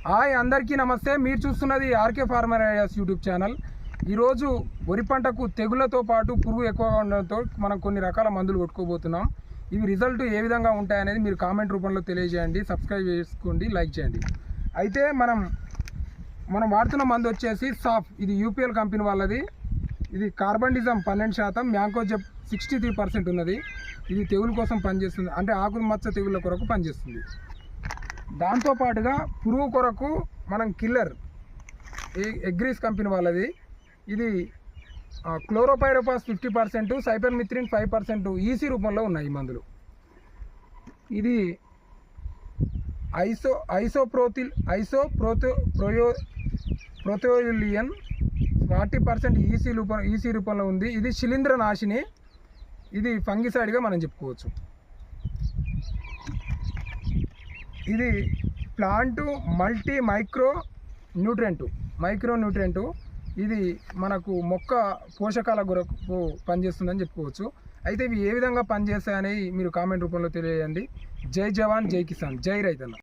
Hi అందరికీ నమస్తే. మీరు చూస్తున్నది RK farmer ideas YouTube channel. ఈరోజు వరి పంటకు తెగుళ్లతో పాటు పురుగు ఎక్కువగా ఉండడంతో మనం కొన్ని రకాల మందులు కొట్టుకోబోతున్నాం. ఇవి రిజల్ట్ ఏ విధంగా ఉంటాయనేది మీరు కామెంట్ రూపంలో తెలియజేయండి, సబ్స్క్రైబ్ చేసుకోండి, లైక్ చేయండి. అయితే మనం వాడుతున్న మందు వచ్చేసి సాఫ్. ఇది యూపీఎల్ కంపెనీ వాళ్ళది. ఇది కార్బండిజం 12%, మ్యాంకోజెబ్ 63% ఉన్నది. ఇది తెగులు కోసం పనిచేస్తుంది, అంటే ఆకులు మచ్చ తెగుళ్ళ కొరకు పనిచేస్తుంది. దాంతోపాటుగా పురుగు కొరకు మనం కిల్లర్ ఎగ్రీస్ కంపెనీ వాళ్ళది. ఇది క్లోరోపైరోపాస్ 50%, సైపర్మిత్రిన్ 5% ఈసీ రూపంలో ఉన్నాయి ఈ మందులు. ఇది ఐసోప్రోథయోలియన్ 40% ఈసీ రూపంలో ఉంది. ఇది శిలీంద్ర నాశిని. ఇది ఫంగిసైడ్గా మనం చెప్పుకోవచ్చు. ఇది ప్లాంట్ మైక్రో న్యూట్రెంట్. ఇది మనకు మొక్క పోషకాల కొరకు పనిచేస్తుందని చెప్పుకోవచ్చు. అయితే ఇవి ఏ విధంగా పనిచేస్తాయని మీరు కామెంట్ రూపంలో తెలియజేయండి. జై జవాన్, జై కిసాన్, జై రైతన్న.